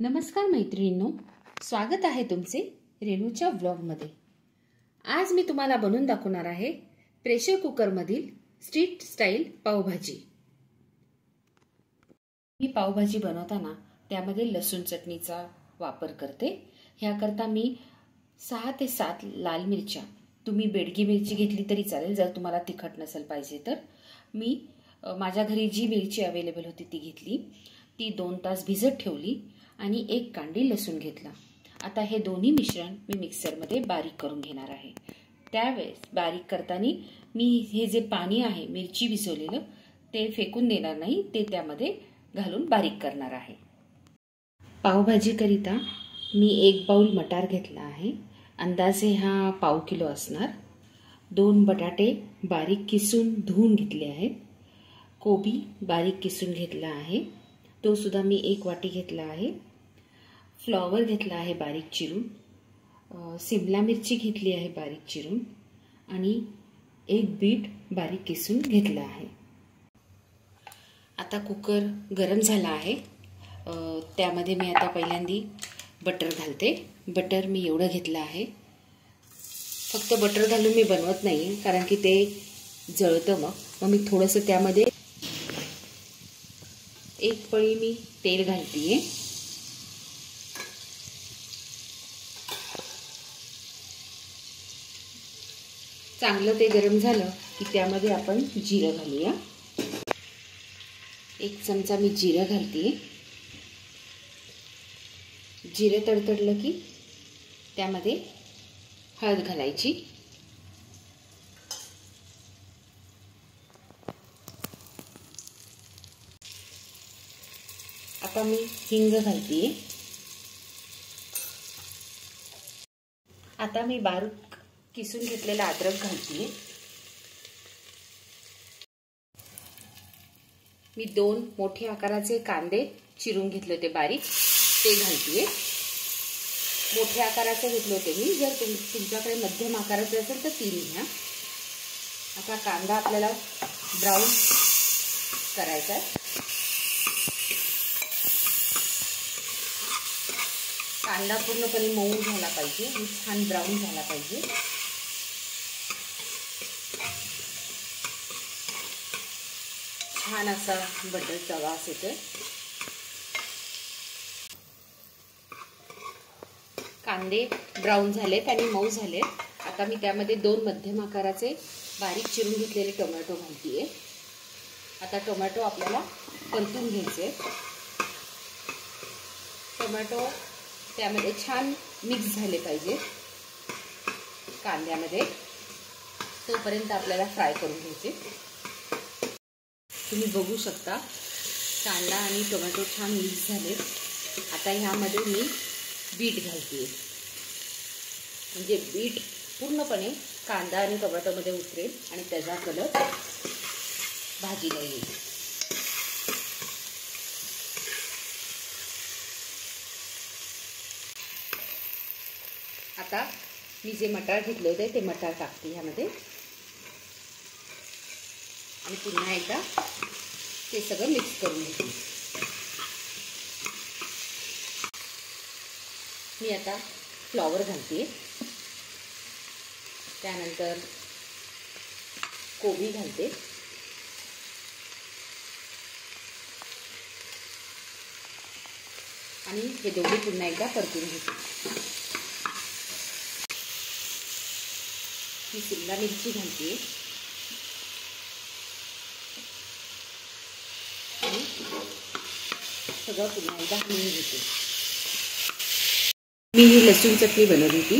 नमस्कार मैत्रिणींनो, स्वागत आहे तुमचे रेणूच्या व्लॉगमध्ये। आज मी तुम्हाला बनवून दाखवणार आहे प्रेशर कुकर मधील स्ट्रीट स्टाईल पावभाजी। मी पावभाजी बनवताना त्यामध्ये लसूण चटणीचा वापर करते। ह्याकरता मी 6 ते 7 लाल मिरच्या, तुम्ही बेडगी मिरची घेतली तरी चालेल जर तुम्हाला तिखट नसेल पाहिजे तर। मी माझ्या घरी जी मिरची अवेलेबल होती ती घेतली, ती 2 तास भिजत ठेवली आणि 1 कांडी लसूण घेतला। आता हे दोन्ही मिश्रण मी मिक्सर मध्ये बारीक करून घेणार आहे। त्यावेळेस बारीक करताना मी हे जे पाणी आहे मिरची भिजवलेलं ते फेकून देणार नाही, ते त्यामध्ये घालून बारीक करणार आहे। पावभाजी करिता मी 1 बाउल मटार घेतला आहे, अंदाजे हा पाव किलो असणार। 2 बटाटे बारीक किसून धुवून घेतले आहेत। कोबी बारीक किसून घेतला आहे, तो सुद्धा मी 1 वाटी घेतला आहे। फ्लॉवर घेतला आहे बारीक चिरून, शिमला मिरची घेतली आहे बारीक चिरून आणि 1 बीट बारीक किसून घेतला आहे। आता कुकर गरम झाला आहे, त्यामध्ये मी आता पहिल्यांदा बटर घालते। बटर मी एवढं घेतलं आहे। फक्त बटर घालून मी बनवत नाही, कारण की ते जळतं। मग मी थोडंसं त्यामध्ये 1 पळी मी तेल घालतीये। चांगलं ते गरम झालं की त्यामध्ये आपण जिरं घालूया। 1 चमचा मी जिरं घालतीये। जिरं तडतडलं की त्यामध्ये हळद घालायची। आता मी हिंग घालतीये। आता मी बारीक किसून घेतलेला अद्रक घालतीये। मी 2 मोठे आकाराचे कांदे चिरून घेतले होते बारीक, ते घालतीये। मोठे आकाराचे घेतले होते मी, जर तुमच्याकडे मध्यम आकाराचे असेल तर 3 घ्या। आता कांदा आपल्याला ब्राऊन करायचा आहे। कांदा पूर्णपणे मऊ झाला पाहिजे आणि छान ब्राऊन झाला पाहिजे। छान असा बटरचा वास येतोय। कांदे ब्राऊन झालेत आणि मऊ झालेत। आता मी त्यामध्ये 2 मध्यम आकाराचे बारीक चिरून घेतलेले टोमॅटो घालतीये। आता टोमॅटो आपल्याला परतून घ्यायचे। टोमॅटो त्यामध्ये छान मिक्स झाले पाहिजे कांद्यामध्ये, तोपर्यंत आपल्याला फ्राय करून घ्यायचे। तुम्ही बघू शकता कांदा आणि टोमॅटो छान मिक्स झाले। आता ह्यामध्ये मी बीट घालते, म्हणजे बीट पूर्णपणे कांदा आणि टोमॅटोमध्ये उतरेल आणि त्याचा कलर भाजीला येईल। आता मी जे मटार घेतले होते ते मटार टाकते ह्यामध्ये आणि पुन्हा एकदा ते सगळं मिक्स करून घेते। मी आता फ्लॉवर घालते, त्यानंतर कोबी घालते आणि हे दोन्ही पुन्हा एकदा परतून घेते। मी शिमला मिरची घालते आणि सगळं पुन्हा एकदा हलवून घेते। मी ही लसूण चटणी बनवली होती,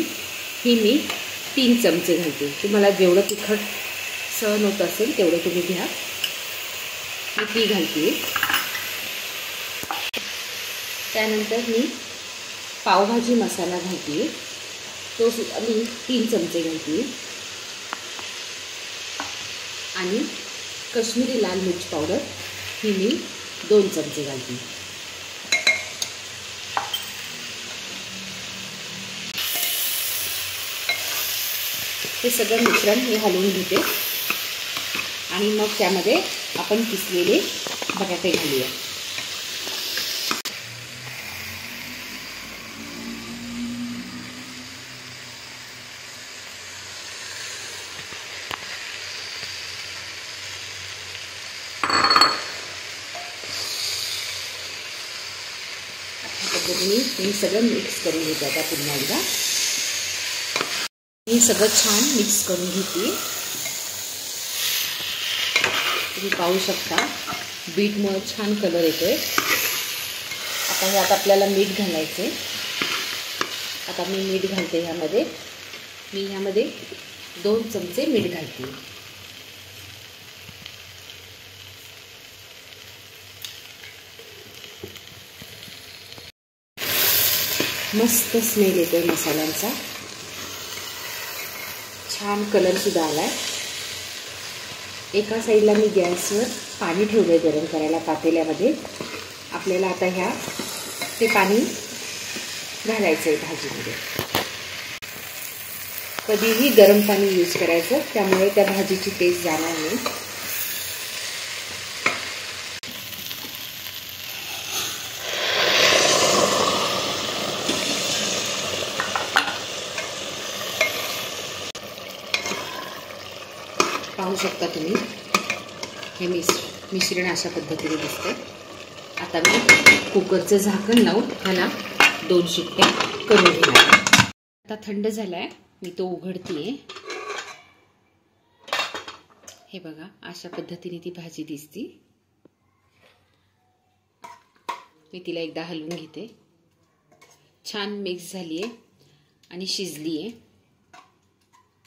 ही मी 3 चमचे घालते। तुम्हाला जेवढं तिखट सहन होत असेल तेवढं तुम्ही घ्या। मी ती घालते। त्यानंतर मी पावभाजी मसाला घालते, तो सुद्धा मी 3 चमचे घालते आणि काश्मीरी लाल मिर्च पावडर ही मी 2 चमचे घालते। हे सगळं मिश्रण मी हलवून घेते आणि मग त्यामध्ये आपण किसलेले बटाटे घालूया। पद्धतीने मी सगळं मिक्स करून घेते. आता पुन्हा एकदा मी सगळं छान मिक्स करून घेते. तुम्ही पाहू शकता बीटमुळे छान कलर येतोय. आता ह्यात आपल्याला मीठ घालायचे. आता मी मीठ घालते ह्यामध्ये. मी ह्यामध्ये 2 चमचे मीठ घालते. मस्त स्मेल येतोय मसाल्यांचा. छान कलर सुद्धा आलाय. एका साईडला मी गॅसवर पाणी ठेवलंय गरम करायला पातेल्यामध्ये. आपल्याला आता ते पाणी घालायचं आहे भाजीमध्ये. कधीही गरम पाणी यूज करायचं, त्यामुळे त्या भाजीची टेस्ट जाणार नाही. पाहू शकता तुम्ही हे मिश्रण अशा पद्धतीने दिसतंय. आता मी कुकरचं झाकण लावून ह्याला 2 शिट्ट्या करून घेणार. आता थंड झालाय, मी तो उघडतीये. हे बघा अशा पद्धतीने ती भाजी दिसती. मी तिला एकदा हलवून घेते. छान मिक्स झालीये आणि शिजलीये.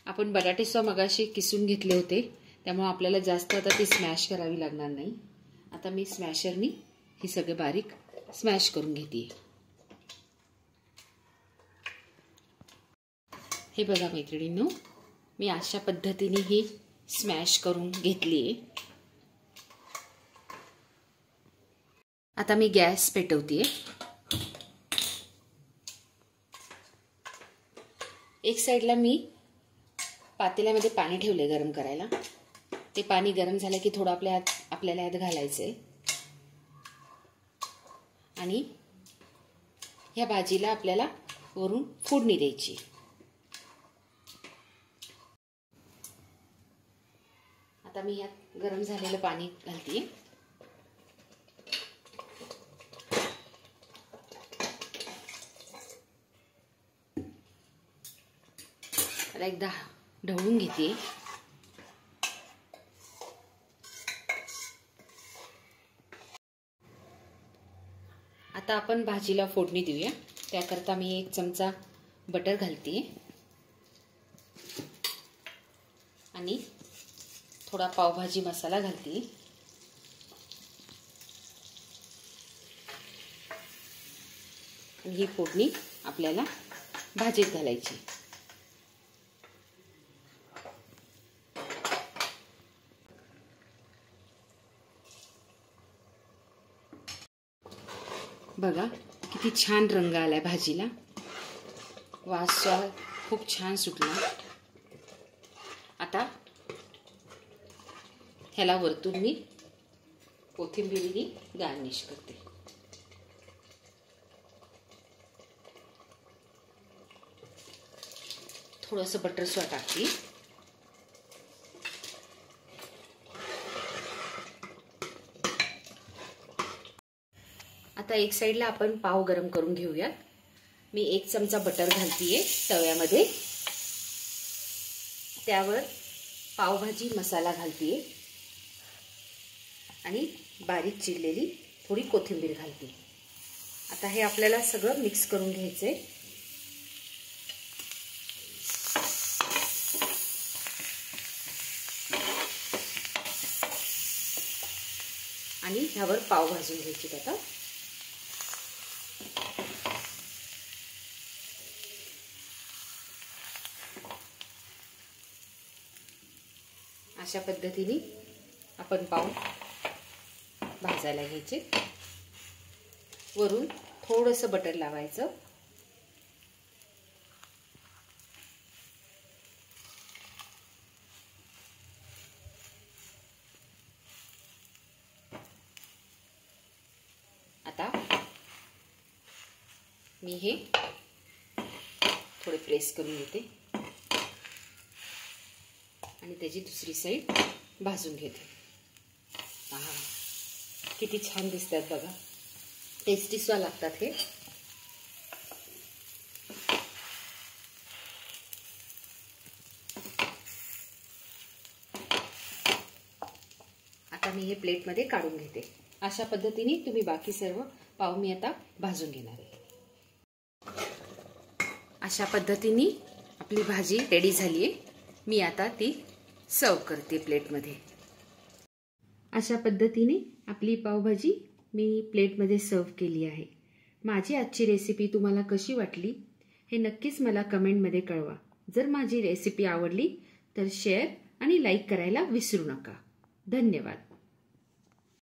आपण बटाटे सुद्धा मगाशी किसून घेतले होते, त्यामुळे आपल्याला जास्त आता ती स्मॅश करावी लागणार नाही. आता मी स्मॅशरनी हे सगळे बारीक स्मॅश करून घेते. हे बघा मैत्रिणींनो, मी अशा पद्धतीने ही स्मॅश करून घेतली. आता मी गॅस पेटवते. एक साईडला मी पातेल्यामध्ये पाणी ठेवले गरम करायला. ते पाणी गरम झालं की थोडं आपल्याला यात घालायचंय आणि ह्या भाजीला आपल्याला वरून फोडणी द्यायची. आता मी यात गरम झालेलं पाणी घालते. त्याला एकदा ढवळून घेते. आता आपण भाजीला फोडणी देऊया. त्याकरता मी 1 चमचा बटर घालते आणि थोडा पावभाजी मसाला घालते. आणि ही फोडणी आपल्याला भाजीत घालायची. बघा किती छान रंग आलाय भाजीला. वास खूप छान सुटला. आता ह्याला वरतून मी कोथिंबीरनी गार्निश करते. थोडंसं बटर सुद्धा टाकते. आता एक साईडला आपण पाव गरम करून घेऊया. मी 1 चमचा बटर घालतीये तव्यामध्ये. त्यावर पावभाजी मसाला घालतीये आणि बारीक चिरलेली थोडी कोथिंबीर घालते. आता हे आपल्याला सगळं मिक्स करून घ्यायचंय. आणि ह्यावर पाव भाजून घ्यायची. आता अशा पद्धतीने आपण पाव भाजायला घ्यायचे. वरून थोडंसं बटर लावायचं. आता मी हे थोडे प्रेस करून घेते आणि त्याची दुसरी साईड भाजून घेते. किती छान दिसतात बघा. टेस्टी सुद्धा लागतात हे. मी हे प्लेटमध्ये काढून घेते. अशा पद्धतीने तुम्ही बाकी सर्व पाव मी आता भाजून घेणार आहे. अशा पद्धतीने आपली भाजी रेडी झाली आहे. मी आता ती सर्व करते प्लेटमध्ये. अशा पद्धतीने आपली पावभाजी मी प्लेटमध्ये सर्व केली आहे. माझी आजची रेसिपी तुम्हाला कशी वाटली हे नक्कीच मला कमेंटमध्ये कळवा. जर माझी रेसिपी आवडली तर शेअर आणि लाईक करायला विसरू नका. धन्यवाद.